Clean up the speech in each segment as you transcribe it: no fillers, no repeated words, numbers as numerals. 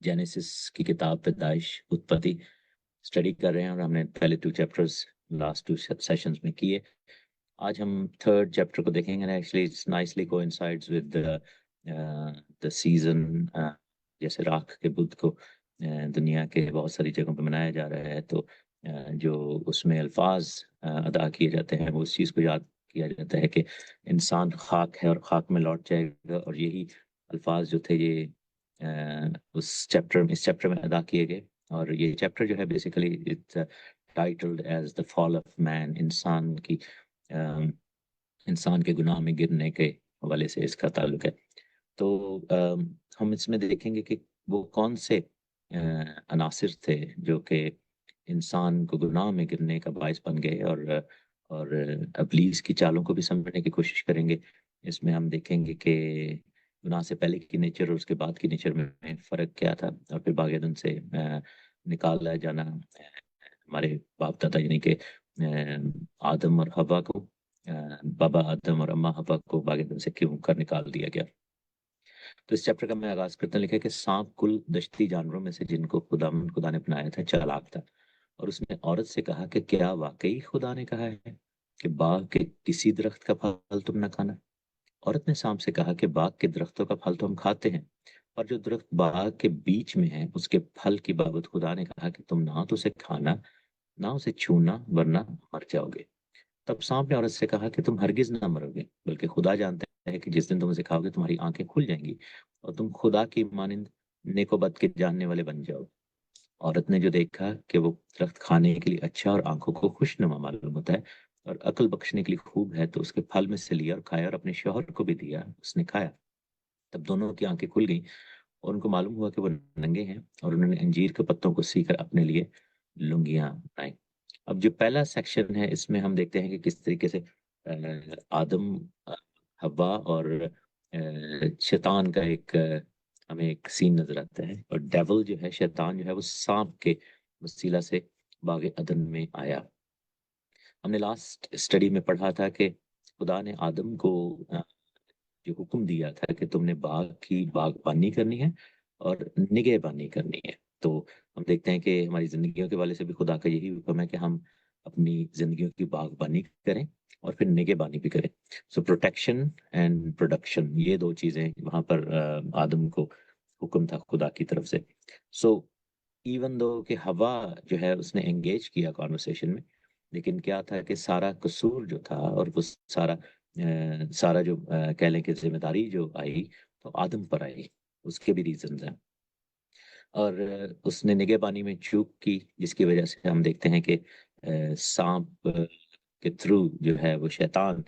Genesis की किताब पैदाइश उत्पत्ति स्टडी कर रहे हैं और हमने पहले 2 चैप्टर्स लास्ट 2 सेशंस में किए। आज हम थर्ड चैप्टर को देखेंगे। Actually it's nicely coincides with the season. जैसे राख के बुद्ध को दुनिया के बहुत सारी जगहों पे मनाया जा रहा है, तो जो उसमें अल्फाज अदा किए जाते हैं वो उस चीज़ को याद किया जाता है कि इंसान खाक है और खाक में लौट जाएगा। और यही अल्फाज जो थे ये इस चैप्टर में अदा किए गए। और ये चैप्टर जो है basically it's titled as the fall of man. इंसान के गुनाह में गिरने के हवाले से इसका ताल्लुक है। तो हम इसमें देखेंगे कि वो कौन से अनासिर थे जो कि इंसान को गुनाह में गिरने का बायस बन गए। और इब्लीस की चालों को भी समझने की कोशिश करेंगे। इसमें हम देखेंगे कि गुनाह से पहले की नेचर और उसके बाद की नेचर में फ़र्क क्या था। और फिर बाग ईदन से निकाला जाना हमारे बाप दादा यानी कि आदम और हवा को, बाबा आदम और अम्मा हवा को बाग ईदन से क्यों कर निकाल दिया गया। तो इस चैप्टर का मैं आगाज करते हैं। लिखा है कि सांप कुल दश्ती जानवरों में से जिनको खुदा ने बनाया था चालाक था। और उसने औरत से कहा कि क्या वाकई खुदा ने कहा है कि बाग के किसी दरख्त का फल तुम न खाना। औरत ने सांप से कहा कि बाग के दरख्तों का फल तो हम खाते हैं, और जो दरख्त बाग के बीच में है उसके फल की बाबत खुदा ने कहा कि तुम ना तो उसे खाना ना उसे छूना वरना मर जाओगे। तब सांप ने औरत से कहा कि तुम हरगिज ना मरोगे, बल्कि खुदा जानता है कि जिस दिन तुम उसे खाओगे तुम्हारी आंखें खुल जाएंगी और तुम खुदा की मानिंद नेको बद के जानने वाले बन जाओ। औरत ने जो देखा कि वो दरख्त खाने के लिए अच्छा और आंखों को खुशनुमा मालूम होता है और अकल बख्शने के लिए खूब है, तो उसके फल में से लिया और खाया और अपने शौहर को भी दिया, उसने खाया। तब दोनों की आंखें खुल गईं और उनको मालूम हुआ कि वो नंगे हैं, और उन्होंने अंजीर के पत्तों को सीकर अपने लिए लुंगियां बनाई। अब जो पहला सेक्शन है इसमें हम देखते हैं कि किस तरीके से आदम, हव्वा और शैतान का हमें एक सीन नजर आता है। और डेवल जो है, शैतान जो है, वो सांप के वसीला से बाग अदन में आया। हमने लास्ट स्टडी में पढ़ा था कि खुदा ने आदम को जो हुक्म दिया था कि तुमने बाग की बागबानी करनी है और निगहबानी करनी है। तो हम देखते हैं कि हमारी जिंदगियों के वाले से भी खुदा का यही हुक्म है कि हम अपनी जिंदगियों की बागबानी करें और फिर निगहबानी भी करें। सो प्रोटेक्शन एंड प्रोडक्शन, ये दो चीजें वहां पर आदम को हुक्म था खुदा की तरफ से। सो इवन दो कि हवा जो है उसने एंगेज किया कॉन्वर्सेशन में, लेकिन क्या था कि सारा कसूर जो था और वो सारा जो कह लें कि जिम्मेदारी जो आई तो आदम पर आई। उसके भी रीजन हैं। और उसने निगहबानी में चूक की, जिसकी वजह से हम देखते हैं कि सांप के थ्रू जो है वो शैतान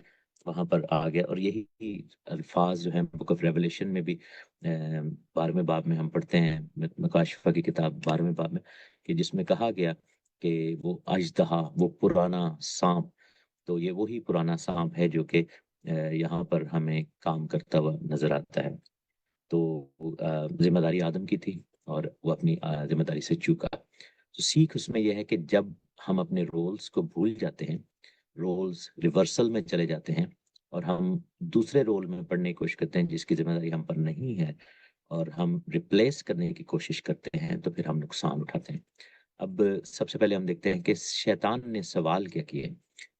वहां पर आ गया। और यही अल्फाज जो है बुक ऑफ रेवलेशन में भी 12वें बाब में हम पढ़ते हैं, मकाशिफा की किताब 12वें बाब में, कि जिसमें कहा गया कि वो अजदहा, वो पुराना सांप। तो ये वही पुराना सांप है जो कि यहाँ पर हमें काम करता हुआ नजर आता है। तो जिम्मेदारी आदम की थी और वो अपनी जिम्मेदारी से चूका। तो सीख उसमें यह है कि जब हम अपने रोल्स को भूल जाते हैं, रोल्स रिवर्सल में चले जाते हैं और हम दूसरे रोल में पढ़ने की कोशिश करते हैं जिसकी जिम्मेदारी हम पर नहीं है, और हम रिप्लेस करने की कोशिश करते हैं, तो फिर हम नुकसान उठाते हैं। अब सबसे पहले हम देखते हैं कि शैतान ने सवाल क्या किए।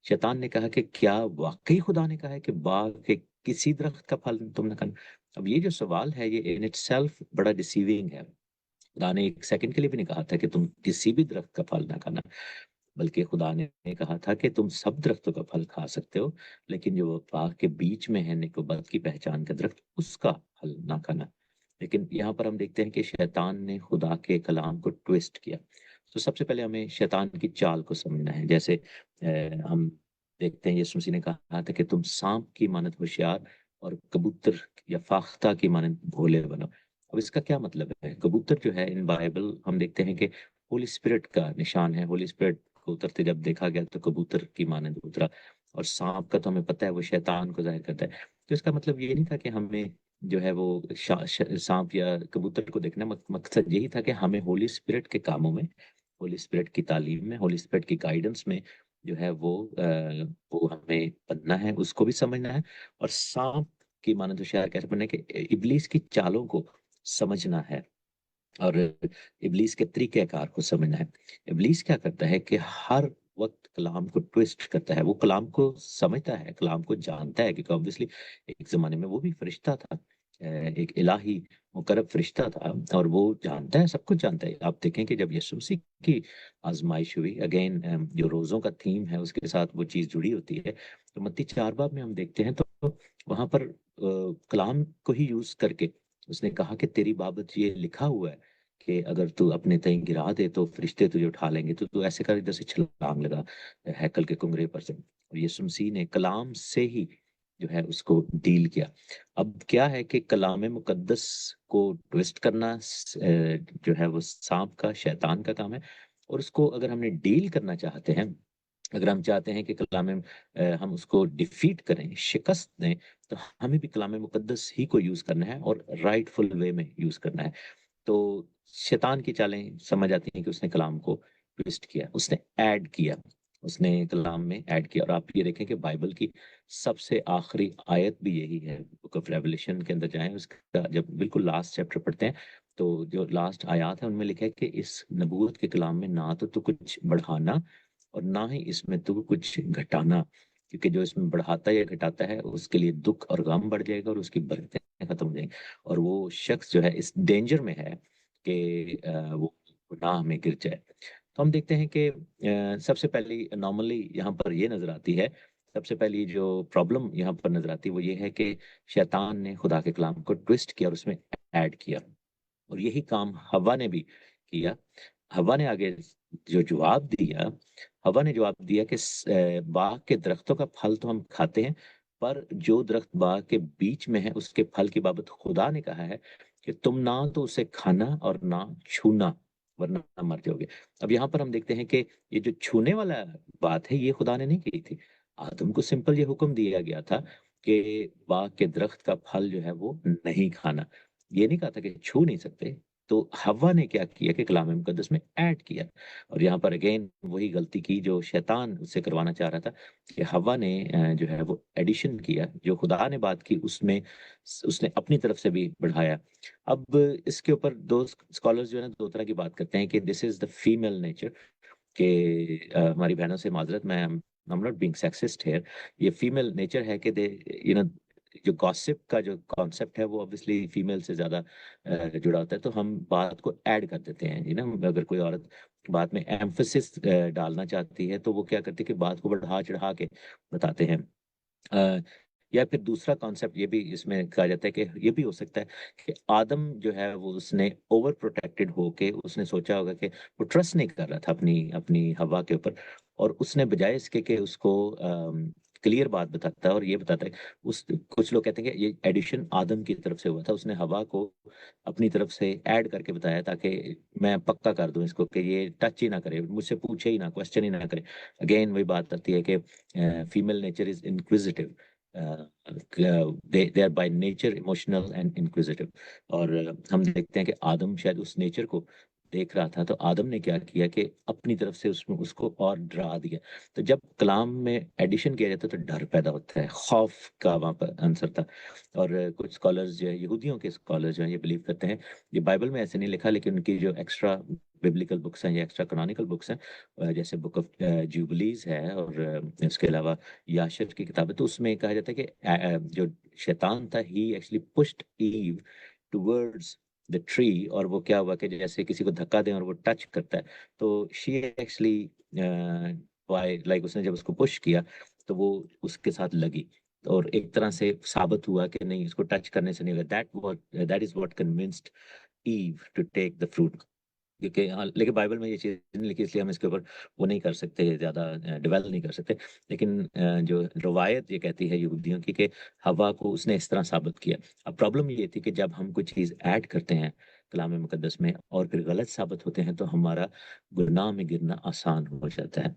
शैतान ने कहा कि क्या वाकई खुदा ने कहा है कि बाग के किसी दरख्त का फल तुम न खाना। अब ये जो सवाल है ये इन इटसेल्फ बड़ा डिसीविंग है। खुदा ने एक सेकंड के लिए भी नहीं कहा था कि तुम किसी भी दरख्त का फल ना खाना, बल्कि खुदा ने कहा था कि तुम सब दरख्तों का फल खा सकते हो, लेकिन जो बाग के बीच में है नेकोबत की पहचान का दरख्त, उसका फल ना खाना। लेकिन यहाँ पर हम देखते हैं कि शैतान ने खुदा के कलाम को ट्विस्ट किया। तो सबसे पहले हमें शैतान की चाल को समझना है। जैसे हम देखते हैं यीशु मसीह ने कहा था कि तुम सांप की मानद होशियार और कबूतर या फाख्ता की मानद भोले बनो। अब इसका क्या मतलब है? कबूतर जो है इन बाइबल हम देखते हैं कि होली स्पिरिट का निशान है। होली स्पिरिट को उतरते जब देखा गया तो कबूतर की मानद उतरा। और सांप का तो हमें पता है वो शैतान को जाहिर करता है। तो इसका मतलब ये नहीं था कि हमें जो है वो सांप या कबूतर को देखना, मकसद यही था कि हमें होली स्पिरिट के कामों में, होली स्पिरिट की तालीम में, होली स्पिरिट की गाइडेंस में जो है वो हमें बनना है, उसको भी समझना है। और सांप की मानद होशियार कैसे बनना है कि इब्लीस की चालों को समझना है। और इब्लीस के तरीक़ेकार को समझना है। इब्लीस क्या करता है कि हर वक्त कलाम को ट्विस्ट करता है। वो कलाम को समझता है, कलाम को जानता है, क्योंकि ऑब्वियसली एक ज़माने में वो भी फरिश्ता था, एक इलाही मुकर्रब फरिश्ता था, और वो जानता है, सब कुछ जानता है। आप देखें कि जब यीशु मसीह की आज़माइश हुई, अगेन जो रोज़ों का थीम है उसके साथ वो चीज़ जुड़ी होती है। तो मत्ती 4 बाब में हम देखते हैं तो वहाँ पर कलाम को ही यूज़ करके उसने कहा कि तेरी बाबत ये लिखा हुआ है कि अगर तू अपने तई गिरा दे तो फरिश्ते तुझे उठा लेंगे, तो तू ऐसे कर, इधर से छलांग लगा हैकल के कुंगरे पर से। और यीशु मसीह ने कलाम से ही जो है उसको डील किया। अब क्या है कि कलाम मुकद्दस को ट्विस्ट करना जो है वो सांप का, शैतान का काम है। और उसको अगर हमने डील करना चाहते हैं, अगर हम चाहते हैं कि कलाम हम उसको डिफीट करें, शिकस्त दें, तो हमें भी कलाम मुकद्दस ही को यूज करना है और राइटफुल वे में यूज करना है। तो शैतान की चालें समझ आती हैं कि उसने कलाम को ट्विस्ट किया, उसने ऐड किया, उसने कलाम में ऐड किया। और आप ये देखें कि बाइबल की सबसे आखिरी आयत भी यही है। बुक ऑफ रेवलेशन के अंदर जाएं, उसका जब बिल्कुल लास्ट चैप्टर पढ़ते हैं तो जो लास्ट आयत है उनमें लिखा है कि इस नबूवत के कलाम में ना तो कुछ बढ़ाना और ना ही इसमें तू कुछ घटाना, क्योंकि जो इसमें बढ़ाता या घटाता है उसके लिए दुख और गम बढ़ जाएगा और उसकी बरकतें खत्म हो जाएंगी। और वो शख्स जो है इस डेंजर में है कि वो गुनाह में गिर जाए। तो हम देखते हैं कि सबसे पहली नॉर्मली यहाँ पर ये नजर आती है, सबसे पहली जो प्रॉब्लम यहाँ पर नजर आती है वो ये है कि शैतान ने खुदा के कलाम को ट्विस्ट किया और उसमें ऐड किया। और यही काम हवा ने भी किया। हवा ने आगे जो जवाब दिया, हवा ने जवाब दिया कि बाग के दरख्तों का फल तो हम खाते हैं, पर जो दरख्त बाग के बीच में है उसके फल की बाबत खुदा ने कहा है कि तुम ना तो उसे खाना और ना छूना, वरना मर जाओगे। अब यहाँ पर हम देखते हैं कि ये जो छूने वाला बात है ये खुदा ने नहीं की थी। आदम को सिंपल ये हुक्म दिया गया था कि बाग के दरख्त का फल जो है वो नहीं खाना, ये नहीं कहा था कि छू नहीं सकते। तो हवा ने क्या किया कि कलाम मुकद्दस में ऐड किया। और यहाँ पर अगेन वही गलती की जो शैतान उससे करवाना चाह रहा था, कि हवा ने जो है वो एडिशन किया, जो खुदा ने बात की उसमें उसने अपनी तरफ से भी बढ़ाया। अब इसके ऊपर दो स्कॉलर्स जो है ना दो तरह की बात करते हैं कि this is the female nature, कि हमारी बहनों से माजरत, मैं I am not being sexist here, ये फीमेल नेचर है कि दे यू नो जो गॉसिप का जो कॉन्सेप्ट है वो ऑब्वियसली फीमेल से ज्यादा जुड़ा होता है, तो हम बात को ऐड कर देते हैं। अगर कोई औरत बात में एम्फोसिस डालना चाहती है तो वो क्या करती है कि बात को बढ़ा चढ़ा के बताते हैं। अ, या फिर दूसरा कॉन्सेप्ट ये भी इसमें कहा जाता है कि ये भी हो सकता है कि आदम जो है वो उसने ओवर प्रोटेक्टेड होके उसने सोचा होगा कि वो ट्रस्ट नहीं कर रहा था अपनी अपनी हवा के ऊपर, और उसने बजाय इसके कि उसको क्लियर बात बताता है और ये बताता है, उस कुछ लोग कहते हैं कि ये एडिशन आदम की तरफ से हुआ था, उसने हवा को अपनी तरफ से ऐड करके बताया ताकि मैं पक्का कर दूं इसको कि ये टच ही ना करे, मुझसे पूछे ही ना, क्वेश्चन ही ना करे। अगेन वही बात आती है कि female nature is inquisitive, they are by nature emotional and inquisitive. और हम देखते हैं कि आदम शायद उस नेचर को देख रहा था, तो आदम ने क्या किया कि अपनी तरफ से उसमें उसको और डरा दिया। तो जब कलाम में एडिशन किया जाता है तो डर पैदा होता है, खौफ का वहां पर आंसर था। और कुछ स्कॉलर्स जो है, यहूदियों के स्कॉलर्स जो हैं, ये बिलीव करते हैं, ये बाइबल में ऐसे नहीं लिखा लेकिन उनकी जो एक्स्ट्रा बिब्लिकल बुक्स हैं या एक्स्ट्रा कैनोनिकल बुक्स हैं, जैसे बुक ऑफ जुबलीज है और इसके अलावा याशर की किताब है, तो उसमें कहा जाता है कि जो शैतान था ही actually pushed Eve towards the tree, और वो क्या हुआ कि जैसे किसी को धक्का दें और वो टच करता है, तो शी एक्चुअली बाय लाइक उसने जब उसको पुश किया तो वो उसके साथ लगी। और एक तरह से साबित हुआ कि नहीं, इसको टच करने से नहीं होगा। That is what convinced Eve to take the fruit. क्योंकि हाँ, लेकिन बाइबल में ये चीज नहीं लिखी इसलिए हम इसके ऊपर वो नहीं कर सकते, ज्यादा डिवेल नहीं कर सकते। लेकिन जो रवायत ये कहती है यहूदियों की कि हवा को उसने इस तरह साबित किया। अब प्रॉब्लम ये थी कि जब हम कोई चीज ऐड करते हैं कलाम मुकद्दस में और फिर गलत साबित होते हैं तो हमारा गुनाह में गिरना आसान हो जाता है।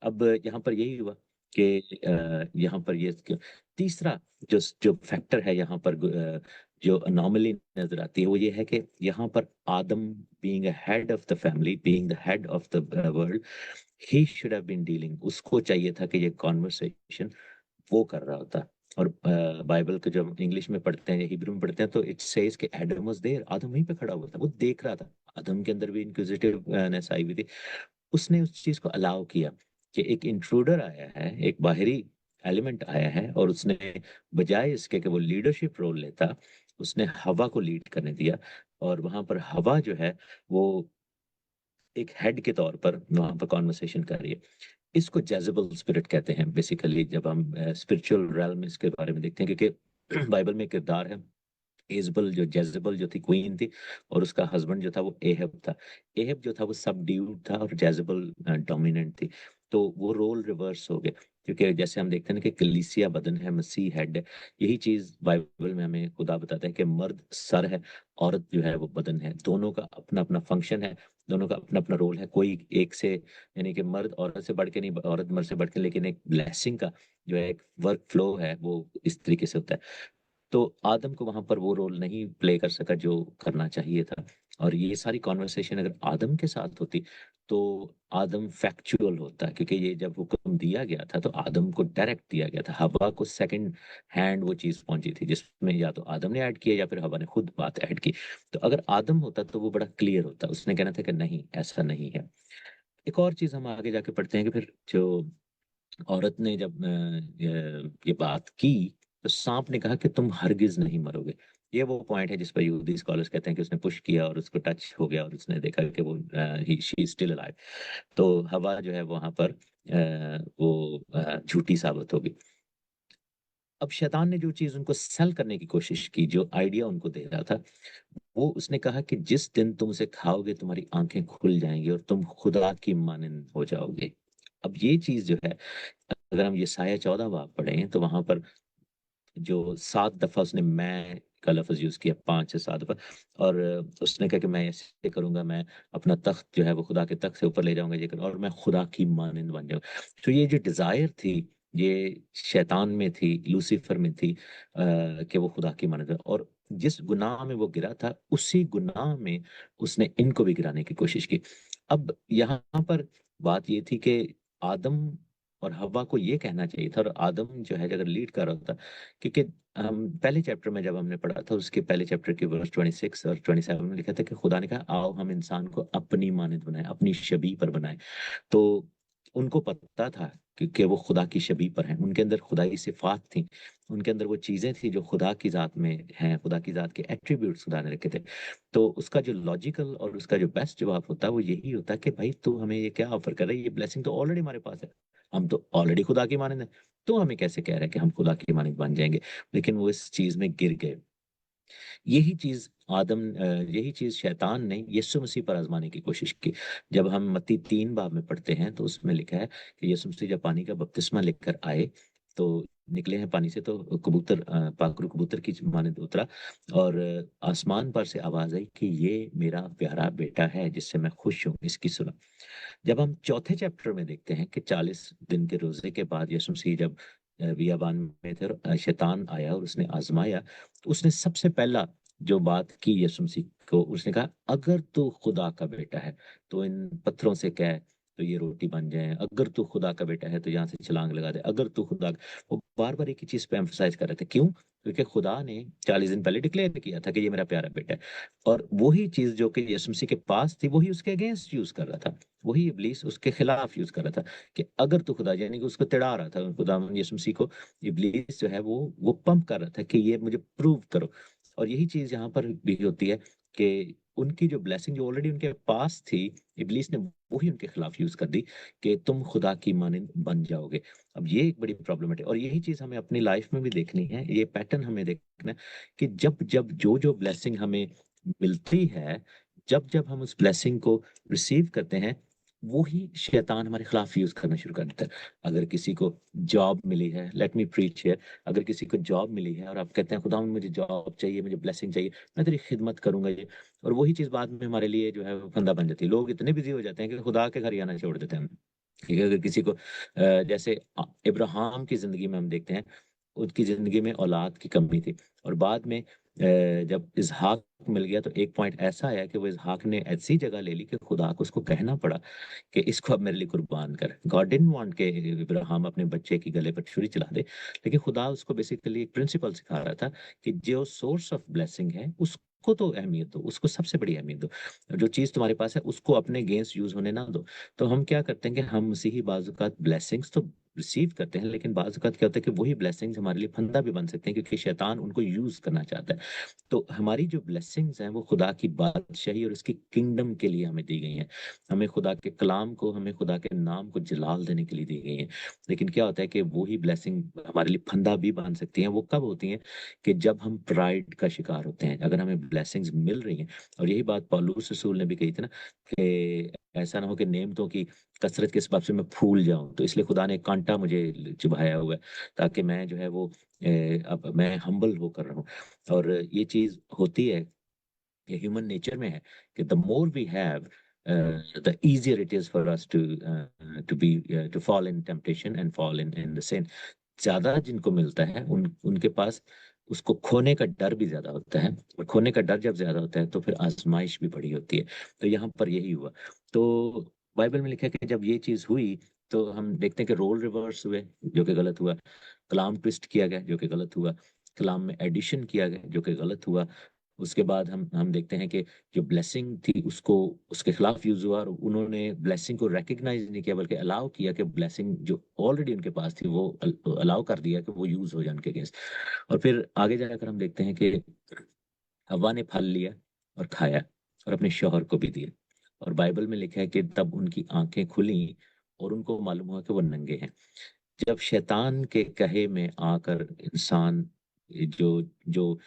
अब यहाँ पर यही हुआ कि यहाँ पर ये तीसरा जो जो फैक्टर है यहाँ पर जो अनोमली नजर आती है वो ये है कि यहाँ पर Adam being head of the family, being the head of the world, he should have been dealing, उसको चाहिए था कि ये कॉन्वर्सेशन वो कर रहा होता। और बाइबल को जब इंग्लिश में पढ़ते हैं या हिब्रू में पढ़ते हैं तो इट सेज कि एडम वाज देयर, आदम वहीं पे खड़ा हुआ था, वो देख रहा था। आदम के अंदर भी इंक्विजिटिवनेस आई हुई थी। उसने उस चीज को अलाउ किया कि एक इंट्रूडर आया है, एक बाहरी एलिमेंट आया है, और उसने बजाय इसके कि वो लीडरशिप रोल लेता, उसने हवा को लीड करने दिया। और वहां पर हवा जो है वो एक हेड के तौर पर वहां पर कॉन्वर्सेशन कर रही है। इसको जेजेबल स्पिरिट कहते हैं बेसिकली, जब हम स्पिरिचुअल realm में इसके बारे में देखते हैं, क्योंकि बाइबल में किरदार है इजबल, जो जेजेबल जो थी क्वीन थी, और उसका हस्बैंड जो था वो एहब था। एहब जो था वो सब ड्यूड था और जेजेबल डोमिनेंट थी। तो वो रोल रिवर्स हो गए, क्योंकि जैसे हम देखते हैं ना कि कलीसिया बदन है, मसीह हेड है। यही चीज बाइबल में हमें खुदा बताता है कि मर्द सर है, औरत जो है वो बदन है। दोनों का अपना अपना फंक्शन है, दोनों का अपना अपना रोल है। कोई एक से, यानी कि मर्द औरत से बढ़ के नहीं, औरत मर्द से बढ़ के, लेकिन एक ब्लेसिंग का जो है एक वर्क फ्लो है वो इस तरीके से होता है। तो आदम को वहां पर वो रोल नहीं प्ले कर सका जो करना चाहिए था। और ये सारी कॉन्वर्सेशन अगर आदम के साथ होती तो आदम फैक्चुअल होता, क्योंकि ये जब हुक्म दिया गया था तो आदम को डायरेक्ट दिया गया था। हवा को सेकंड हैंड वो चीज पहुंची थी, जिसमें या तो आदम ने ऐड किया या फिर हवा ने खुद बात ऐड की। तो अगर आदम होता तो वो बड़ा क्लियर होता, उसने कहना था कि नहीं, ऐसा नहीं है। एक और चीज हम आगे जाके पढ़ते हैं कि फिर जो औरत ने जब ये बात की, तो सांप ने कहा कि तुम हरगिज नहीं मरोगे। ये वो पॉइंट है जिस पर यहूदी स्कॉलर्स कहते हैं कि उसने पुश किया और उसको टच हो गया और उसने देखा कि वो शी स्टिल अलाइव। तो हवा जो है वहां पर वो झूठी साबित होगी। अब शैतान ने जो चीज उनको सेल करने की कोशिश की, जो आइडिया उनको दे रहा था, वो उसने कहा कि जिस दिन तुम उसे खाओगे तुम्हारी आंखें खुल जाएंगी और तुम खुदा की मानंद हो जाओगे। अब ये चीज जो है, अगर हम ये साया 14 बाब पढ़ें तो वहां पर जो 7 दफा उसने मैं का लफ्ज यूज किया, 5 से 7 दफा। और उसने कहा कि मैं ऐसे करूंगा, मैं अपना तख्त जो है वो खुदा के तख्त से ऊपर ले जाऊंगा, ये करूंगा, और मैं खुदा की मानंद बन जाऊंगा। तो ये जो डिजायर थी, ये शैतान में थी, लूसीफर में थी, कि वो खुदा की मानंद और जिस गुनाह में वो गिरा था उसी गुनाह में उसने इनको भी गिराने की कोशिश की। अब यहाँ पर बात ये थी कि आदम और हव्वा को ये कहना चाहिए था, और आदम जो है अगर लीड कर रहा था, क्योंकि हम पहले चैप्टर में जब हमने पढ़ा था, उसके पहले चैप्टर के वर्स 26 और 27 में लिखा था कि खुदा ने कहा आओ हम इंसान को अपनी मानद बनाए, अपनी शबीह पर बनाए। तो उनको पता था कि वो खुदा की शबीह पर हैं, उनके अंदर खुदाई सिफात थी, उनके अंदर वो चीजें थी जो खुदा की जात में हैं, खुदा की जात के एट्रीब्यूट्स खुदा ने रखे थे। तो उसका जो लॉजिकल और उसका जो बेस्ट जवाब होता है वो यही होता है कि भाई तू हमें ये क्या ऑफर कर रहा है, ये ब्लेसिंग तो ऑलरेडी हमारे पास है, हम तो ऑलरेडी खुदा की मानंद है। तो हमें कैसे कह रहा है कि हम खुदा की मानंद बन जाएंगे। लेकिन वो इस चीज में गिर गए। यही चीज यही चीज शैतान ने यीशु मसीह पर आजमाने की कोशिश की। जब हम मत्ती 3 बाब में पढ़ते हैं तो उसमें लिखा है कि यीशु मसीह जब पानी का बपतिस्मा लेकर आए तो निकले हैं पानी से, तो कबूतर, पाखरू कबूतर की मानद उतरा, और आसमान पर से आवाज आई कि ये मेरा प्यारा बेटा है जिससे मैं खुश हूँ, इसकी सुनो। जब हम चौथे चैप्टर में देखते हैं कि 40 दिन के रोजे के बाद यीशु मसीह जब बियाबान में थे और शैतान आया और उसने आजमाया, तो उसने सबसे पहला जो बात की यीशु मसीह को, उसने कहा अगर तू खुदा का बेटा है तो इन पत्थरों से कह तो ये रोटी बन जाए, अगर तू खुदा का बेटा है तो यहाँ से छलांग लगा दे, अगर तू वो बार बार एक ही चीज पे एम्फसाइज कर रहे थे। क्यों? क्योंकि खुदा ने 40 दिन पहले डिक्लेयर किया था कि ये मेरा प्यारा बेटा है। और वही चीज जो कि यीशु मसीह के पास थी वही उसके अगेंस्ट यूज कर रहा था, वही इब्लीस उसके खिलाफ यूज कर रहा था कि अगर तू खुदा, यानी कि उसको तिड़ा रहा था खुदा यीशु मसीह को। इब्लीस जो है वो पंप कर रहा था कि ये मुझे प्रूव करो। और यही चीज यहाँ पर भी होती है कि उनकी जो ब्लेसिंग जो ऑलरेडी उनके पास थी, इब्लीस ने वही उनके खिलाफ यूज कर दी कि तुम खुदा की मानंद बन जाओगे। अब ये एक बड़ी प्रॉब्लम है, और यही चीज हमें अपनी लाइफ में भी देखनी है, ये पैटर्न हमें देखना है कि जब जब जो जो ब्लेसिंग हमें मिलती है, जब जब हम उस ब्लेसिंग को रिसीव करते हैं, वो ही शैतान हमारे खिलाफ यूज करना शुरू कर देता है। अगर किसी को जॉब मिली है, लेट मी प्रीच हियर, अगर किसी को जॉब मिली है और आप कहते हैं खुदा मुझे जॉब चाहिए, मुझे ब्लेसिंग चाहिए, मैं तेरी खिदमत करूंगा ये, और वही चीज बाद में हमारे लिए जो है वो फंदा बन जाती है। लोग इतने बिजी हो जाते हैं कि खुदा के घर ही आना छोड़ देते हैं। ठीक है, अगर किसी को जैसे इब्राहिम की जिंदगी में हम देखते हैं, उसकी जिंदगी में औलाद की कमी थी, और बाद में जब इजहाक मिल गया तो एक पॉइंट ऐसा आया कि वो इजहाक ने ऐसी जगह ले ली कि खुदा को उसको कहना पड़ा कि इसको अब मेरे लिए कुर्बान कर। गॉड डिडंट वांट के इब्राहिम अपने बच्चे की गले पर छुरी चला दे, लेकिन खुदा उसको बेसिकली एक प्रिंसिपल सिखा रहा था कि जो सोर्स ऑफ ब्लेसिंग है उसको तो अहमियत दो, उसको सबसे बड़ी अहमियत दो। जो चीज तुम्हारे पास है उसको अपने अगेंस्ट यूज होने ना दो। तो हम क्या करते हैं कि हम उसी ही बाजुकात ब्लेसिंग्स तो रिसीव करते हैं, लेकिन बाजुकात क्या होता है कि वही ब्लेसिंग्स हमारे लिए फंदा भी बन सकते हैं, क्योंकि शैतान उनको यूज करना चाहता है। तो हमारी जो ब्लेसिंग्स हैं वो खुदा की बादशाही और उसकी किंगडम के लिए हमें दी गई हैं। हमें खुदा के कलाम को, हमें खुदा के नाम को जलाल देने के लिए दी गई हैं। लेकिन क्या होता है कि वही ब्लेसिंग हमारे लिए फंदा भी बन सकती हैं। वो कब होती हैं? कि जब हम प्राइड का शिकार होते हैं। अगर हमें ब्लेसिंग्स मिल रही हैं, और यही बात पौलुस रसूल ने भी कही थी ना, कि ऐसा ना हो कि नेमतों की कसरत के सबब से मैं फूल जाऊं, तो इसलिए खुदा ने एक कांटा मुझे चुभाया हुआ है, ताकि मैं जो है वो अब मैं हम्बल होकर रहूं। और ये चीज होती है, ये ह्यूमन नेचर में है, कि the more we have, the easier it is for us to be to fall in temptation and fall in the sin। ज्यादा जिनको मिलता है उनके पास उसको खोने का डर भी ज्यादा होता है, और खोने का डर जब ज्यादा होता है तो फिर आजमाइश भी बड़ी होती है। तो यहाँ पर यही हुआ। तो बाइबल में लिखा है कि जब ये चीज हुई, तो हम देखते हैं कि रोल रिवर्स हुए, जो कि गलत हुआ। कलाम ट्विस्ट किया गया, जो कि गलत हुआ। कलाम में एडिशन किया गया, जो कि गलत हुआ। उसके बाद हम देखते हैं कि जो ब्लेसिंग थी उसको उसके खिलाफ यूज हुआ, और उन्होंने ब्लेसिंग को रिकग्नाइज नहीं किया, बल्कि अलाउ किया कि ब्लेसिंग जो ऑलरेडी उनके पास थी वो अलाउ कर दिया कि वो यूज हो जाए उनके अगेंस्ट। और फिर आगे जाकर हम देखते हैं कि हवा ने फल लिया और खाया, और अपने शौहर को भी दिया। और बाइबल में लिखा है कि तब उनकी आंखें खुली और उनको मालूम हुआ कि वो नंगे हैं। जब शैतान के कहे में आकर इंसान जो जो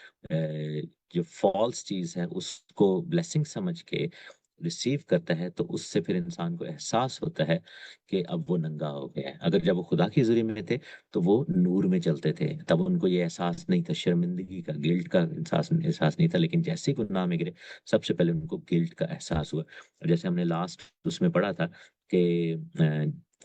जो फॉल्स चीज है उसको ब्लेसिंग समझ के रिसीव करता है, तो उससे फिर इंसान को एहसास होता है कि अब वो नंगा हो गया है। अगर जब वो खुदा की हुजूरी में थे तो वो नूर में चलते थे, तब उनको ये एहसास नहीं था, शर्मिंदगी का, गिल्ट का एहसास नहीं था। लेकिन जैसे ही गुनाह में गिरे, सबसे पहले उनको गिल्ट का एहसास हुआ। और जैसे हमने लास्ट उसमें पढ़ा था कि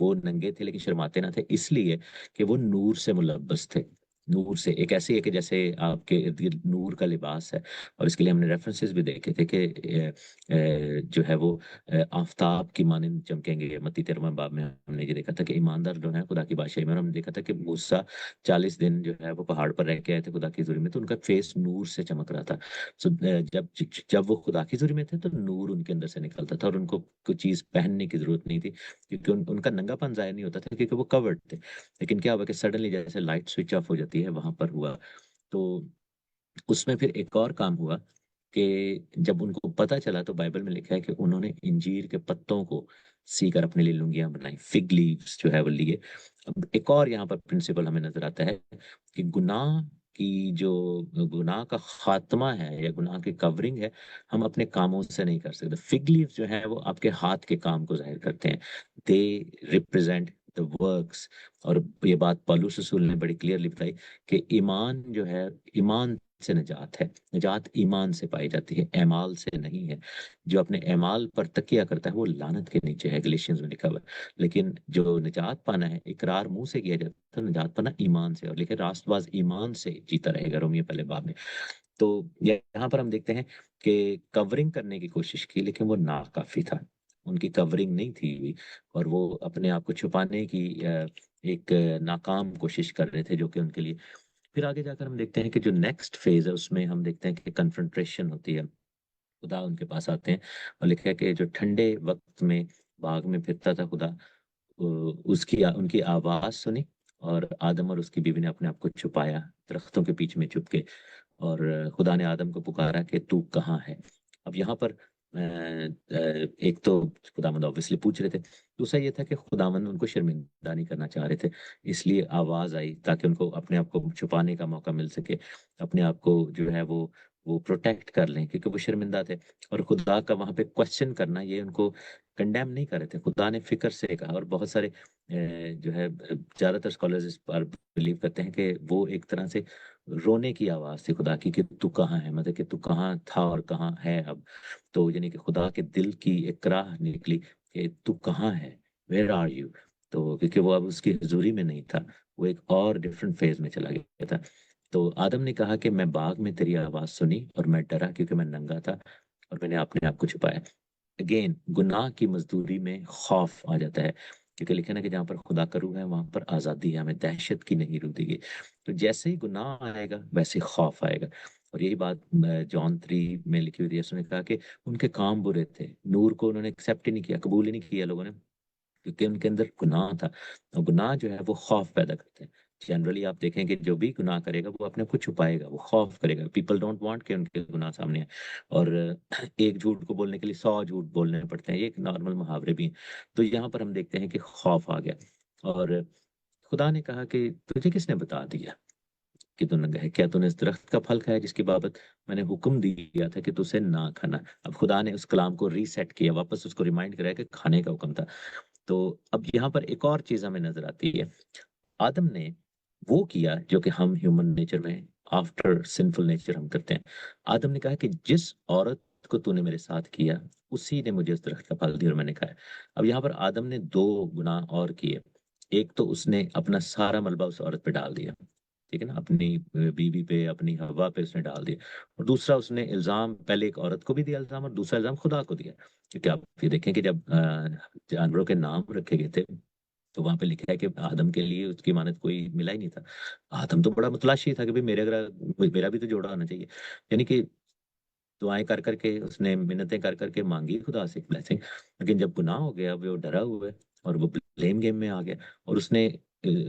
वो नंगे थे लेकिन शर्माते ना थे, इसलिए कि वो नूर से मुलब्बस थे। नूर से एक ऐसी है कि जैसे आपके इर्द गिर्द नूर का लिबास है। और इसके लिए हमने रेफरेंसेस भी देखे थे कि जो है वो आफताब की मानिंद चमकेंगे। मत्ती 13वें बाब में हमने ये देखा था कि ईमानदार जो है खुदा की बादशाही में। और हमने देखा था कि मूसा 40 दिन जो है वो पहाड़ पर रह के आए थे खुदा की जुरी में, तो उनका फेस नूर से चमक रहा था। सो जब जब वो खुदा की जुरी में थे तो नूर उनके अंदर से निकलता था, और उनको कुछ चीज पहनने की जरूरत नहीं थी, क्योंकि उनका नंगापन जाहिर नहीं होता था, क्योंकि वो कवर्ड थे। लेकिन क्या हुआ कि सडनली जैसे लाइट स्विच ऑफ हो जाती है, वहां पर हुआ। तो उसमें फिर एक और काम हुआ कि जब उनको पता चला, तो बाइबल में लिखा है कि उन्होंने इंजीर के पत्तों को सीकर अपने लिए लुंगियां बनाई, फिग लीव्स जो है वो लिए। अब एक और यहाँ पर प्रिंसिपल हमें नजर आता है कि गुनाह का खात्मा है या गुनाह की कवरिंग है, हम अपने कामों से नहीं कर सकते। फिग लीव्स जो है वो आपके हाथ के काम को जाहिर करते हैं। They represent the works. और ये बात पौलुस रसूल ने बड़ी क्लियरली बताई कि ईमान जो है, ईमान से निजात है। निजात ईमान से पाई जाती है, एमाल से नहीं है। जो अपने एमाल पर तकिया करता है वो लानत के नीचे है, गलेशियंस में लिखा हुआ है। लेकिन जो निजात पाना है, इकरार मुंह से किया जाता है, निजात पाना ईमान से। और लिखे रास्तबाज ईमान से जीता रहेगा, रोमियो पहले बाब में। तो यहाँ पर हम देखते हैं कि कवरिंग करने की कोशिश की, लेकिन वो नाकाफी था। उनकी कवरिंग नहीं थी हुई, और वो अपने आप को छुपाने की एक नाकाम कोशिश कर रहे थे, जो कि उनके लिए। फिर आगे जाकर हम देखते हैं कि जो नेक्स्ट फेज है उसमें हम देखते हैं कि कन्फ्रंट्रेशन होती है। खुदा उनके पास आते हैं, और लिखा है कि जो ठंडे वक्त में बाग में फिरता था खुदा, उसकी उनकी आवाज सुनी, और आदम और उसकी बीवी ने अपने आप को छुपाया दरख्तों के बीच में छुप के। और खुदा ने आदम को पुकारा कि तू कहाँ है। अब यहाँ पर एक तो खुदावंद ऑब्वियसली पूछ रहे थे, दूसरा ये था कि खुदावंद उनको शर्मिंदा नहीं करना चाह रहे थे, इसलिए आवाज आई ताकि उनको अपने आप को छुपाने का मौका मिल सके, अपने आप को जो है वो प्रोटेक्ट कर लें, क्योंकि वो शर्मिंदा थे। और खुदा का वहां पे क्वेश्चन करना, ये उनको कंडेम नहीं कर रहे थे। खुदा ने फिक्र से कहा। और बहुत सारे जो है ज्यादातर स्कॉलर्स इस पर बिलीव करते हैं कि वो एक तरह से रोने की आवाज थी खुदा की, कि तू कहाँ है, मतलब कि तू कहाँ था और कहाँ है अब। तो यानी कि खुदा के दिल की एक कराह निकली कि तू कहाँ है, वेयर आर यू। तो क्योंकि वो अब उसकी हजूरी में नहीं था, वो एक और डिफरेंट फेज में चला गया था। तो आदम ने कहा कि मैं बाग में तेरी आवाज सुनी और मैं डरा, क्योंकि मैं नंगा था और मैंने अपने आप को छुपाया। अगेन गुनाह की मजदूरी में खौफ आ जाता है, क्योंकि लिखा है ना कि जहाँ पर खुदा का रूह है वहां पर आजादी है, हमें दहशत की नहीं रूह दी गई। तो जैसे ही गुनाह आएगा वैसे ही खौफ आएगा। और यही बात जॉन 3 में लिखी हुई थी। उसने कहा कि उनके काम बुरे थे, नूर को उन्होंने एक्सेप्ट ही नहीं किया, कबूल ही नहीं किया लोगों ने, क्योंकि उनके अंदर गुनाह था। और गुनाह जो है वो खौफ पैदा करते हैं। जनरली आप देखें कि जो भी गुनाह करेगा वो अपने आप को छुपाएगा, वो खौफ करेगा। पीपल डोंट वांट कि उनके गुनाह सामने आए। और एक झूठ को बोलने के लिए 100 झूठ बोलने पड़ते हैं, ये एक नॉर्मल मुहावरे भी हैं। तो यहाँ पर हम देखते हैं कि खौफ आ गया। और खुदा ने कहा कि तुझे किसने बता दिया कि तू नंगा है? क्या तूने इस दरख्त का फल खाया जिसकी बाबत मैंने हुक्म दिया था कि तुझे ना खाना? अब खुदा ने उस कलाम को रीसेट किया, वापस उसको रिमाइंड कराया कि खाने का हुक्म था। तो अब यहाँ पर एक और चीज हमें नजर आती है। आदम ने वो किया जो कि हम ह्यूमन नेचर में, आफ्टर सिंफुल नेचर, हम करते हैं। आदम ने कहा कि जिस औरत को तूने मेरे साथ किया, उसी ने मुझे उस दरख्त का फल दिया और मैंने खाया। अब यहाँ पर आदम ने दो गुनाह और किए। एक तो उसने अपना सारा मलबा उस औरत पे डाल दिया, ठीक है ना, अपनी बीवी पे, अपनी हवा पे उसने डाल दिया। और दूसरा, उसने इल्जाम पहले एक औरत को भी दिया इल्जाम, और दूसरा इल्जाम खुदा को दिया। क्योंकि आप ये देखें कि जब जानवरों के नाम रखे गए थे, तो वहां पे लिखा है कि आदम के लिए उसकी मानद कोई मिला ही नहीं था। आदम तो बड़ा मुतलाशी था कि भाई मेरे अगर मेरा भी तो जोड़ा होना चाहिए। यानी कि दुआएं कर करके, उसने मिन्नतें कर करके मांगी खुदा से ब्लेसिंग। लेकिन जब गुनाह हो गया, वो डरा हुआ है और वो ब्लेम गेम में आ गया। और उसने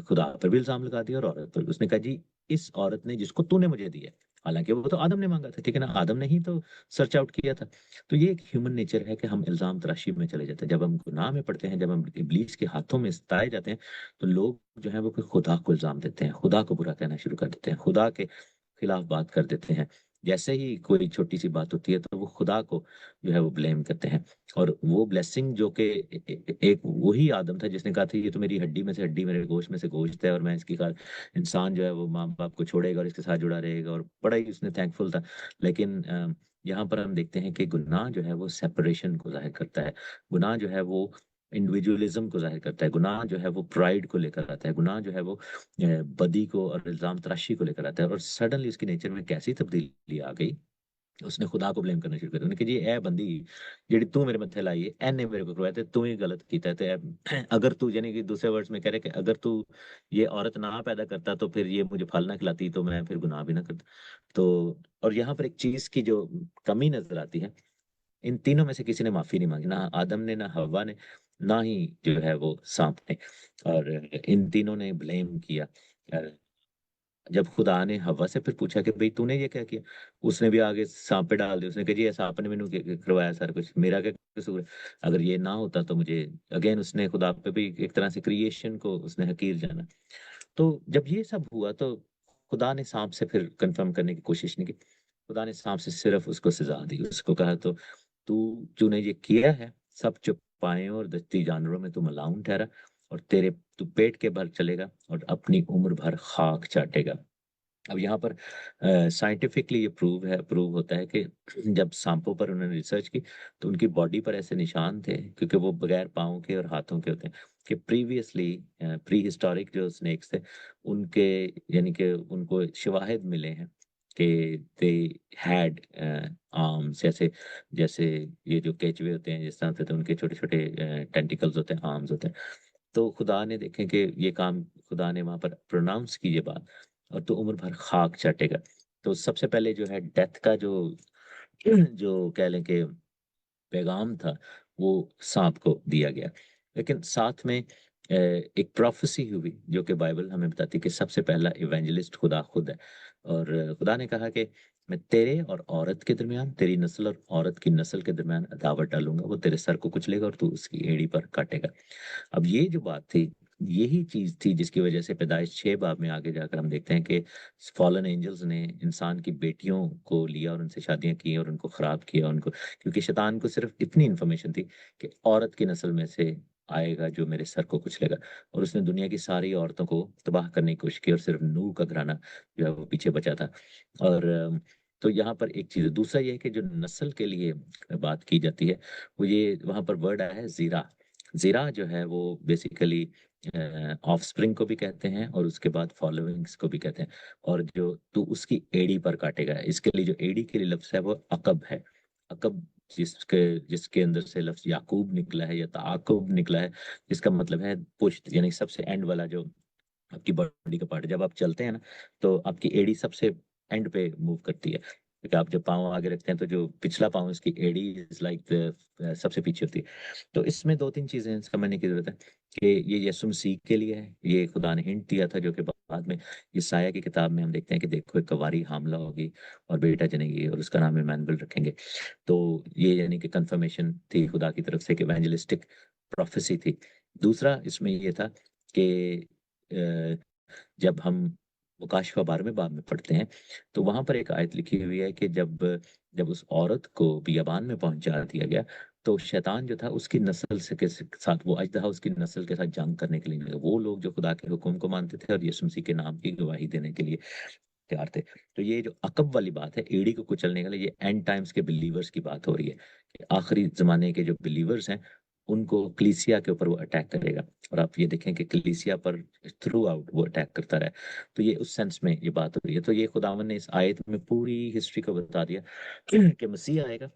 खुदा पर भी इल्जाम लगा दिया और औरत पर। उसने कहा जी, इस औरत ने जिसको तूने मुझे दिया। हालांकि वो तो आदम ने मांगा था, ठीक है ना, आदम ने ही तो सर्च आउट किया था। तो ये एक ह्यूमन नेचर है कि हम इल्जाम तराशी में चले जाते हैं। जब हम गुनाह में पड़ते हैं, जब हम इब्लीस के हाथों में सताए जाते हैं, तो लोग जो है वो फिर खुदा को इल्जाम देते हैं, खुदा को बुरा कहना शुरू कर देते हैं, खुदा के खिलाफ बात कर देते हैं। जैसे ही कोई छोटी सी बात होती है तो वो खुदा को जो है वो ब्लेम करते हैं। और वो ब्लेसिंग जो कि एक वही आदम था जिसने कहा था ये तो मेरी हड्डी में से हड्डी, मेरे गोश्त में से गोश्त है, और मैं इसके साथ, इंसान जो है वो माँ बाप को छोड़ेगा और इसके साथ जुड़ा रहेगा, और बड़ा ही उसने थैंकफुल था। लेकिन यहाँ पर हम देखते हैं कि गुनाह जो है वो सेपरेशन को जाहिर करता है। गुनाह जो है वो इंडिविजुअलिज्म को जाहिर करता है। गुनाह जो है वो प्राइड को लेकर आता है। गुनाह जो है वो बदी को और इल्जाम तराशी को लेकर आता है। और सडनली उसकी नेचर में कैसी तब्दीली आ गई, उसने खुदा को ब्लेम करना शुरू कर दिया। उन्हें कि जी ए बंदी, जेडी तू मेरे मत्थे लाई है, एने मेरे को करवाया, ते तू ही गलत कीता है। अगर तू, यानी कि दूसरे वर्ड्स में कह रहे कि अगर तू ये औरत ना पैदा करता तो फिर ये मुझे फल ना खिलाती, तो मैं फिर गुनाह भी ना करता। तो और यहाँ पर एक चीज की जो कमी नजर आती है, इन तीनों में से किसी ने माफी नहीं मांगी, ना आदम ने, ना हव्वा ने, ना ही जो है वो सांप ने। और इन तीनों ने ब्लेम किया। जब खुदा ने हवा से फिर पूछा कि भाई तूने ये क्या किया, उसने भी आगे सांप पे डाल दिया। उसने कहा जी ये सांप ने मैंने करवाया सारा कुछ, मेरा क्या कसूर है? अगर ये ना होता तो मुझे, अगेन उसने खुदा पे भी एक तरह से क्रिएशन को उसने हकीर जाना। तो जब ये सब हुआ तो खुदा ने सांप से फिर कंफर्म करने की कोशिश नहीं की। खुदा ने सांप से सिर्फ उसको सजा दी। उसको कहा तो तू, तूने ये किया है, सब चौपाएं और दस्ती जानवरों में तू मलाउन ठहरा, और तेरे, तू पेट के भर चलेगा और अपनी उम्र भर खाक चाटेगा। अब यहाँ पर साइंटिफिकली ये प्रूव होता है कि जब सांपों पर उन्होंने रिसर्च की, तो उनकी बॉडी पर ऐसे निशान थे, क्योंकि वो बगैर पाँव के और हाथों के होते हैं, कि प्रीवियसली प्री हिस्टोरिक जो स्नेक्स थे, उनके, यानी कि उनको शवाहिद मिले हैं कि दे हैड आर्म्स, जैसे जैसे ये जो केचुए होते हैं जिस तरह से, तो उनके छोटे छोटे टेंटिकल्स होते हैं, आर्म्स होते हैं। तो खुदा ने देखें कि ये काम खुदा ने वहां पर प्रोनाउंस की ये बात, और तो उम्र भर खाक चाटेगा। तो सबसे पहले जो है डेथ का जो जो कह लें कि पैगाम था, वो सांप को दिया गया। लेकिन साथ में एक प्रोफेसी हुई जो कि बाइबल हमें बताती है कि सबसे पहला इवेंजलिस्ट खुदा खुद है। और खुदा ने कहा कि मैं तेरे और औरत के दरमियान, तेरी नस्ल और औरत की नस्ल के दरमियान अदावत डालूंगा, वो तेरे सर को कुचलेगा और तू उसकी एड़ी पर काटेगा। अब ये जो बात थी, यही चीज थी जिसकी वजह से पैदाइश 6 बाब में आगे जाकर हम देखते हैं कि फॉलन एंजल्स ने इंसान की बेटियों को लिया और उनसे शादियां की और उनको खराब किया उनको, क्योंकि शैतान को सिर्फ इतनी इंफॉर्मेशन थी कि औरत की नस्ल में से आएगा जो मेरे सर को कुचलेगा। और उसने दुनिया की सारी औरतों को तबाह करने की कोशिश की, और सिर्फ नूह का घराना जो है वो पीछे बचा था। और तो यहाँ पर एक चीज है। दूसरा ये है कि जो नस्ल के लिए बात की जाती है, वो ये वहां पर वर्ड आया है जीरा। जीरा जो है वो बेसिकली ऑफस्प्रिंग को भी कहते हैं, और उसके बाद फॉलोइंग्स को भी कहते हैं। और जो तू उसकी एड़ी पर काटेगा, इसके लिए जो एड़ी के लिए लफ्ज है वो अकब है। अकब, जिसके जिसके अंदर से लफ्ज याकूब निकला है या ताकुब निकला है, जिसका मतलब है पुश्त, यानी सबसे एंड वाला जो आपकी बॉडी का पार्ट है। जब आप चलते हैं ना, तो आपकी एड़ी सबसे एंड पे मूव करती है, क्योंकि आप जब पाँव आगे रखते हैं तो जो पिछला पाँव इसकी एड़ी इज लाइक सबसे पीछे होती है। तो इसमें दो तीन चीजें समझने की जरूरत है कि ये यीशु मसीह के लिए है, ये खुदा ने हिंट दिया था, जो कि बाद में यसाया की किताब में हम देखते हैं कि देखो एक कुंवारी हामला होगी और बेटा जनेगी और उसका नाम इमैनुअल रखेंगे। तो ये यानी कि कंफर्मेशन थी खुदा की तरफ से, कि इवेंजलिस्टिक प्रोफेसी थी। दूसरा इसमें ये था कि जब हम मुकाशवा 12वें बाब में पढ़ते हैं तो वहां पर एक आयत लिखी हुई है कि जब जब उस औरत को बियाबान में पहुंचा दिया गया, तो शैतान जो था उसकी नस्ल से के साथ, वो अजदहा उसकी नस्ल के साथ जंग करने के लिए निकला। वो लोग जो खुदा के हुक्म को मानते थे और यीशु मसीह के नाम की गवाही देने के लिए तैयार थे। तो ये जो अकब वाली बात है, एड़ी को कुचलने के लिए, ये एंड टाइम्स के बिलीवर्स की बात हो रही है कि आखिरी जमाने के जो बिलीवर्स हैं उनको कलीसिया के ऊपर वो अटैक करेगा। और आप ये देखें कि कलीसिया पर थ्रू आउट वो अटैक करता रहा है। तो ये उस सेंस में ये बात हो रही है। तो ये खुदावन ने इस आयत में पूरी हिस्ट्री को बता दिया कि मसीह आएगा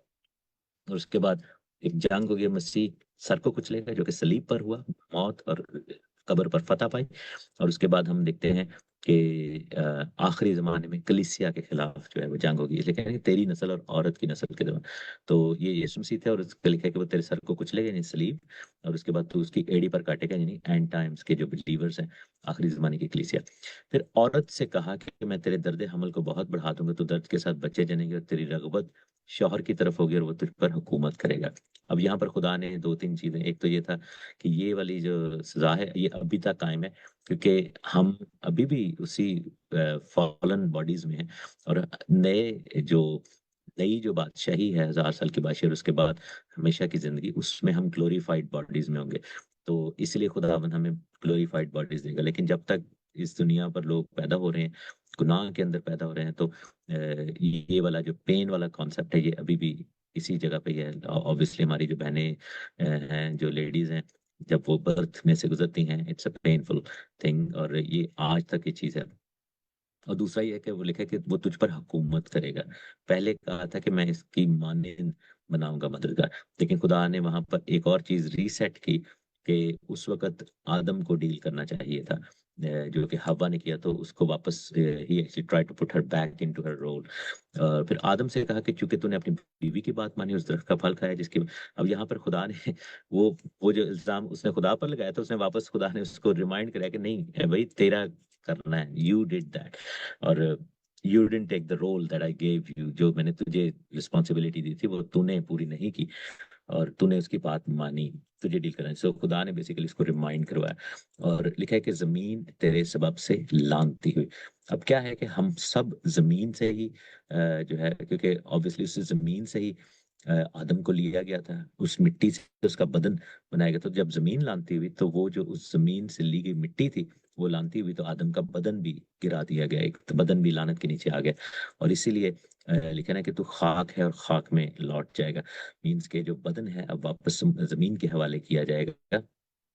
और उसके बाद एक जंग होगी, मसीह सर को कुचलेगा, जो कि सलीब पर हुआ, मौत और कब्र पर फतह पाई। और उसके बाद हम देखते हैं कि आखिरी जमाने में कलीसिया के खिलाफ जो है वो जंग होगी, इसलिए कहते हैं तेरी नस्ल और औरत की नस्ल के दौरान। तो ये यीशु मसीह थे और उसका लिखा है कि वो तेरे सर को कुचलेगा यानी सलीब, और उसके बाद तू उसकी एड़ी पर काटेगा यानी एंड टाइम्स के जो बिलीवर्स हैं, आखिरी जमाने की कलीसिया। फिर औरत से कहा कि मैं तेरे दर्द हमल को बहुत बढ़ा दूंगा, तो दर्द के साथ बच्चे जनेंगे और तेरी रगबत शौहर की तरफ होगी और वो तुझ पर हुकूमत करेगा। अब यहाँ पर खुदा ने दो तीन चीजें, एक तो ये था कि ये वाली जो सजा है ये अभी तक कायम है, क्योंकि हम अभी भी उसी फॉलन बॉडीज में हैं। और नई जो बादशाही है 1000 साल की बादशाही और उसके बाद हमेशा की जिंदगी, उसमें हम ग्लोरीफाइड बॉडीज में होंगे। तो इसलिए खुदावन हमें ग्लोरीफाइड बॉडीज देगा। लेकिन जब तक इस दुनिया पर लोग पैदा हो रहे हैं, गुनाह के अंदर पैदा हो रहे हैं, तो ये वाला जो पेन वाला कॉन्सेप्ट है ये अभी भी इसी जगह पे ही है। ऑब्वियसली हमारी जो बहनें हैं, जो लेडीज हैं, जब वो बर्थ में से गुजरती हैं, इट्स अ पेनफुल थिंग, और ये आज तक की चीज है। और दूसरा ये है कि वो लिखा है कि वो तुझ पर हुकूमत करेगा। पहले कहा था कि मैं इसकी मानद बनाऊंगा मददगार, लेकिन खुदा ने वहां पर एक और चीज रीसेट की कि उस वक्त आदम को डील करना चाहिए था, जो कि हवा ने किया, तो उसको वापस ही actually try to put her back into her role. फिर आदम से कहा कि चूंकि तूने अपनी बीवी की बात मानी, उस दरख्त का फल खाया जिसकी। अब यहाँ पर खुदा ने वो जो इल्जाम उसने खुदा पर लगाया था, उसने वापस खुदा ने उसको रिमाइंड कराया कि नहीं भाई, तेरा करना है, यू डिड दैट, और you didn't take the role that I gave you. जो मैंने तुझे रिस्पॉन्सिबिलिटी दी थी वो तूने पूरी नहीं की, और तूने उसकी बात मानी, तुझे डील करना है। सो खुदा ने बेसिकली इसको रिमाइंड करवाया। और लिखा है कि जमीन तेरे सबब से लानती हुई। अब क्या है कि हम सब जमीन से ही जो है, क्योंकि ऑब्वियसली उस जमीन से ही आदम को लिया गया था, उस मिट्टी से उसका बदन बनाया गया। तो जब जमीन लानती हुई, तो वो जो उस जमीन से ली गई मिट्टी थी वो लानती हुई, तो आदम का बदन भी गिरा दिया गया, एक तो बदन भी लानत के नीचे आ गया। और इसीलिए लिखा है कि तू खाक है और खाक में लौट जाएगा। मीन्स के जो बदन है अब वापस जमीन के हवाले किया जाएगा।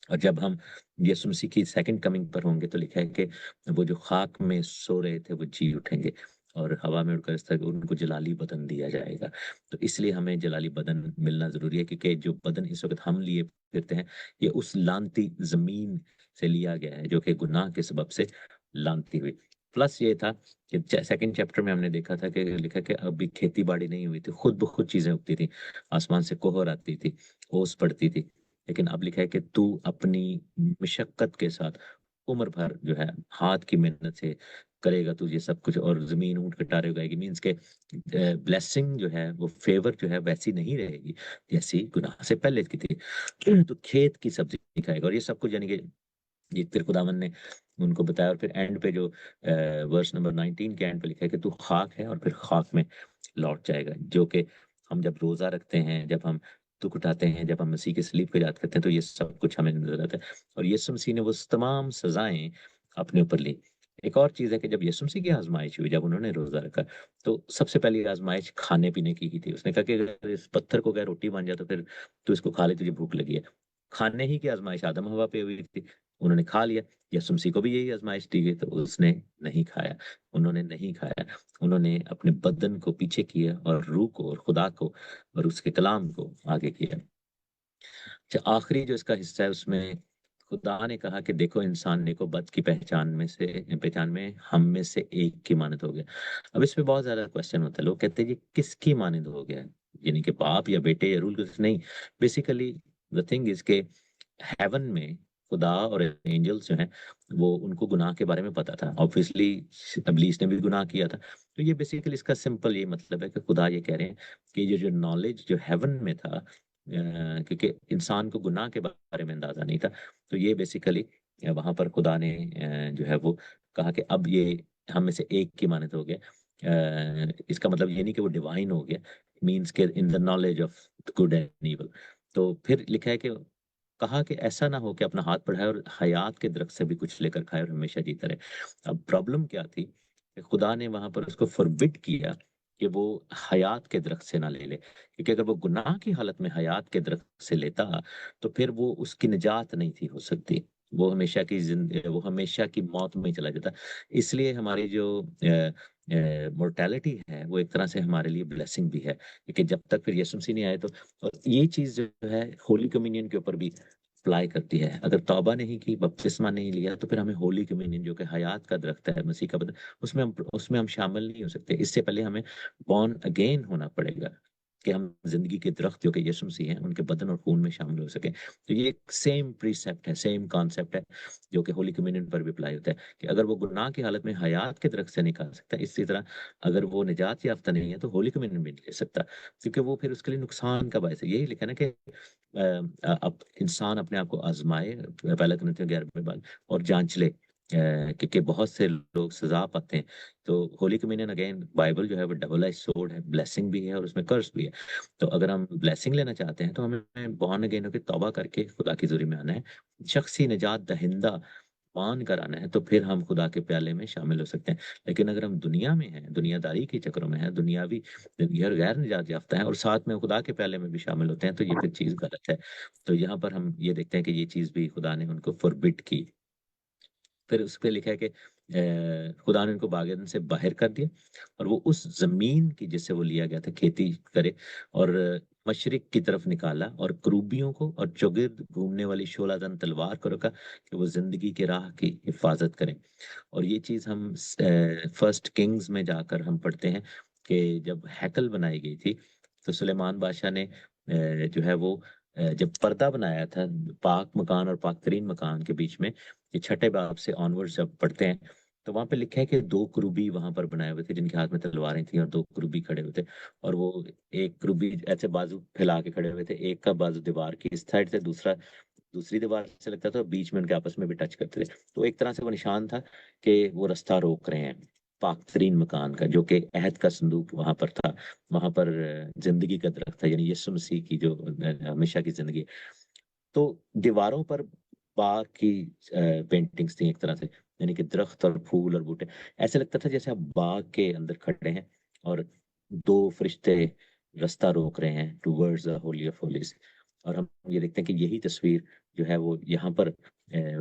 और जब हम यीशु मसीह की सेकंड कमिंग पर होंगे, तो लिखा है कि वो जो खाक में सो रहे थे वो जी उठेंगे और हवा में उड़कर इस तरह उनको जलाली बदन दिया जाएगा। तो इसलिए हमें जलाली बदन मिलना जरूरी है, क्योंकि जो बदन इस वक्त हम लिए फिरते हैं, ये उस लानती जमीन से लिया गया है, जो कि गुनाह के सबब से लानती हुई। प्लस ये था कि सेकंड चैप्टर में हमने देखा था कि लिखा कि अभी खेती बाड़ी नहीं हुई थी, खुद ब खुद चीजें उगती थी, आसमान से कोहर आती थी, ओस पड़ती थी। लेकिन अब लिखा है कि तू अपनी मशक्कत के साथ उम्र भर जो है हाथ की मेहनत से करेगा तुझे सब कुछ, और जमीन ऊंट कटारे उगाएगी। मीन्स के ब्लेसिंग जो है, वो फेवर जो है वैसी नहीं रहेगी जैसी गुनाह से पहले की थी। तो खेत की सब्जी खाएगा और ये सब कुछ, यानी कि ये फिर खुदावन ने उनको बताया। और फिर एंड पे जो वर्स नंबर 19 के एंड पे लिखा है कि तू खाक है और फिर खाक में लौट जाएगा। जो कि हम जब रोजा रखते हैं, जब हम दुख उठाते हैं, जब हम मसीह के सलीब को याद करते हैं, तो ये सब कुछ हमें नजर आता है। और यीशु मसीह ने वो तमाम सजाएं अपने ऊपर ली। एक और चीज है कि जब यीशु मसीह की आजमाइश हुई, जब उन्होंने रोजा रखा, तो सबसे पहली आजमाइश खाने पीने की ही थी। उसने कहा कि अगर इस पत्थर को अगर रोटी बन जाए तो फिर तू इसको खा ले, तुझे भूख लगी है। खाने ही की आजमाइश आदम हवा पे हुई थी, उन्होंने खा लिया। यीशु मसीह को भी यही आजमाइश दी गई, तो उसने नहीं खाया, उन्होंने नहीं खाया। उन्होंने अपने बदन को पीछे किया और रूह को और खुदा को और उसके कलाम को आगे किया। अच्छा, आखिरी जो इसका हिस्सा है उसमें खुदा ने कहा कि देखो इंसान ने को बद की पहचान में हम में से एक की मानद हो गया। अब इस पे बहुत ज्यादा क्वेश्चन होता है, लोग कहते हैं ये किसकी मानद हो गया, यानी कि बाप या बेटे या रूल कुछ नहीं। बेसिकली द थिंग इज के हेवन में खुदा और एंजल्स जो हैं वो उनको गुनाह के बारे में पता था, ऑब्वियसली इब्लीस ने भी गुनाह किया था। तो ये बेसिकली इसका सिंपल ये मतलब है कि खुदा ये कह रहे हैं कि ये जो नॉलेज जो हेवन में था, क्योंकि इंसान को गुनाह के बारे में अंदाजा नहीं था, तो ये बेसिकली वहां पर खुदा ने जो है वो कहा कि अब ये हम में से एक की मानद हो गया। इसका मतलब ये नहीं कि वो डिवाइन हो गया, मीन्स के in the knowledge of good and evil. तो फिर लिखा है कि कहा कि ऐसा ना हो कि अपना हाथ बढ़ाए और हयात के दरख्त से भी कुछ लेकर खाए और हमेशा जीता रहे। अब प्रॉब्लम क्या थी कि खुदा ने वहां पर उसको फॉरबिड किया कि वो हयात के दरख्त से ना ले ले, क्योंकि अगर वो गुनाह की हालत में हयात के दरख्त से लेता तो फिर वो उसकी निजात नहीं थी हो सकती, वो हमेशा की मौत में ही चला जाता। इसलिए हमारी जो मोर्टेलिटी है वो एक तरह से हमारे लिए ब्लेसिंग भी है, क्योंकि जब तक फिर यीशु मसीह नहीं आए तो। और ये चीज जो है होली कम्युनियन के ऊपर भी अप्लाई करती है। अगर तौबा नहीं की, बपतिस्मा नहीं लिया, तो फिर हमें होली कम्युनियन जो कि हयात का दरख्त है, मसीह का बदन, उसमें हम शामिल नहीं हो सकते। इससे पहले हमें बॉर्न अगेन होना पड़ेगा कि हम जिंदगी के दरख्त जो कि यीशु मसीह हैं उनके बदन और खून में शामिल हो सके। तो ये एक सेम प्रीसेप्ट है, सेम कॉन्सेप्ट है जो कि होली कम्युनियन पर भी अप्लाई होता है कि अगर वो गुनाह की हालत में हयात के दरख्त से नहीं खा सकता, इसी तरह अगर वो निजात याफ्ता नहीं है तो होली कम्युनियन भी नहीं ले सकता, क्योंकि वो फिर उसके लिए नुकसान का बायस है। यही लिखा है ना कि अब इंसान अपने आप को आजमाए, पहला कुरिन्थियों 11 और जांच ले, क्योंकि बहुत से लोग सजा पाते हैं। तो होली कम्युनियन अगेन बाइबल जो है वो डबल एज सोर्ड है, ब्लेसिंग भी है और उसमें कर्स भी है। तो अगर हम ब्लेसिंग लेना चाहते हैं तो हमें बॉर्न अगेन होकर तौबा करके खुदा की हुजूरी में आना है, शख्सी निजात दहिंदा मान कर आना है, तो फिर हम खुदा के प्याले में शामिल हो सकते हैं। लेकिन अगर हम दुनिया में हैं, दुनियादारी के चक्रों में हैं, दुनियावी गैर गैर निजात याफ्ता है और साथ में खुदा के प्याले में भी शामिल होते हैं, तो ये फिर चीज गलत है। तो यहाँ पर हम ये देखते हैं कि ये चीज भी खुदा ने उनको फॉरबिड की। फिर उस पे लिखा है कि खुदा ने उनको बागेदन से बाहर कर दिया और वो उस जमीन की जिससे वो लिया गया था खेती करे, और मशरिक की तरफ निकाला और क्रूबियों को और चौगिर्द घूमने वाली शोलादन तलवार को रखा कि वो जिंदगी के राह की हिफाजत करें। और ये चीज हम फर्स्ट किंग्स में जाकर हम पढ़ते हैं कि जब हैकल बनाई गई थी तो सुलेमान बादशाह ने जो है वो जब पर्दा बनाया था पाक मकान और पाक तरीन मकान के बीच में, ये छठे बाब से ऑनवर्ड्स जब पढ़ते हैं तो वहां पे लिखा है कि दो क्रूबी वहां पर बनाए हुए थे जिनके हाथ में तलवारें थी और दो क्रूबी खड़े हुए थे। और वो एक क्रूबी ऐसे बाजू फैला के खड़े हुए थे, एक का बाजू दीवार की इस साइड से, दूसरा दूसरी दीवार से लगता था, बीच में उनके आपस में भी टच करते थे। तो एक तरह से वो निशान था कि वो रास्ता रोक रहे हैं पाक तरीन मकान का, जो कि अहद का संदूक वहां पर था। वहां पर जिंदगी का दरख्त था, यानी यीशु मसीह की जो हमेशा की जिंदगी। तो दीवारों पर बाग की पेंटिंग्स थी एक तरह से, यानी कि दरख्त और फूल और बूटे। ऐसे लगता था जैसे आप बाग के अंदर खड़े हैं और दो फरिश्ते रास्ता रोक रहे हैं towards the Holi of Holis. और हम ये देखते हैं कि यही तस्वीर जो है वो यहाँ पर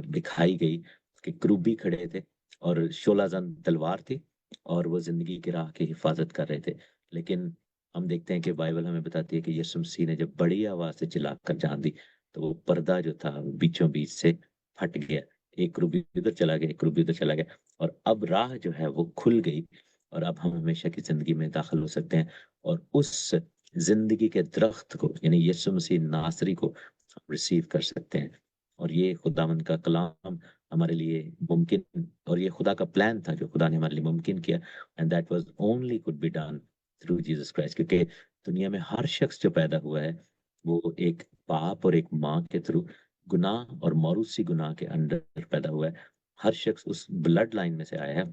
दिखाई गई कि क्रूबी खड़े थे और शोलाजन तलवार थी और वो जिंदगी की राह की हिफाजत कर रहे थे। लेकिन हम देखते हैं कि बाइबल हमें बताती है कि यीशु मसीह ने जब बड़ी आवाज से चिल्लाकर जान दी तो वो पर्दा जो था वो बीचों बीच से फट गया, एक रूबी उधर चला गया, एक रूबी उधर चला गया, और अब राह जो है वो खुल गई और अब हम हमेशा की जिंदगी में दाखिल हो सकते हैं। और उस जिंदगी के दरख्त को यानी यीशु मसीह नासरी को हम रिसीव कर सकते हैं। और ये खुदावंद का कलाम हमारे लिए मुमकिन, और ये खुदा का प्लान था जो खुदा ने हमारे लिए मुमकिन किया, and that was only could be done through Jesus Christ. क्योंकि दुनिया में हर शख्स जो पैदा हुआ है वो एक बाप और एक माँ के थ्रू गुनाह और मौरूसी गुनाह के अंडर पैदा हुआ है। हर शख्स उस ब्लड लाइन में से आया है,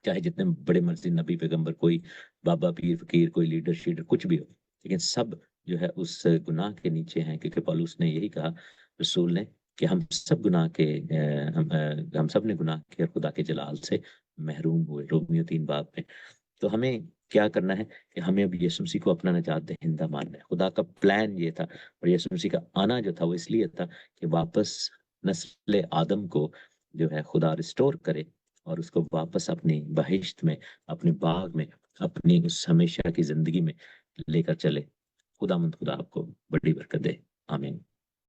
चाहे जितने बड़े मर्जी नबी पैगंबर, कोई बाबा पीर फकीर, कोई लीडर शीडर कुछ भी हो, लेकिन सब जो है उस गुनाह के नीचे हैं। क्योंकि पौलुस ने यही कहा, रसूल ने, कि हम सब गुनाह के हम सब ने गुनाह किया और खुदा के जलाल से महरूम हुए, रोमियो 3 बाब में। तो हमें क्या करना है कि हमें अब यीशु मसीह को अपना निजात दहिंदा मानना है। खुदा का प्लान ये था, और यीशु मसीह का आना जो था वो इसलिए था कि वापस नस्ल आदम को जो है खुदा रिस्टोर करे और उसको वापस अपनी बहिश्त में, अपने बाग में, अपनी उस हमेशा की जिंदगी में लेकर चले। खुदामंद खुदा आपको बड़ी बरकत दे। आमीन।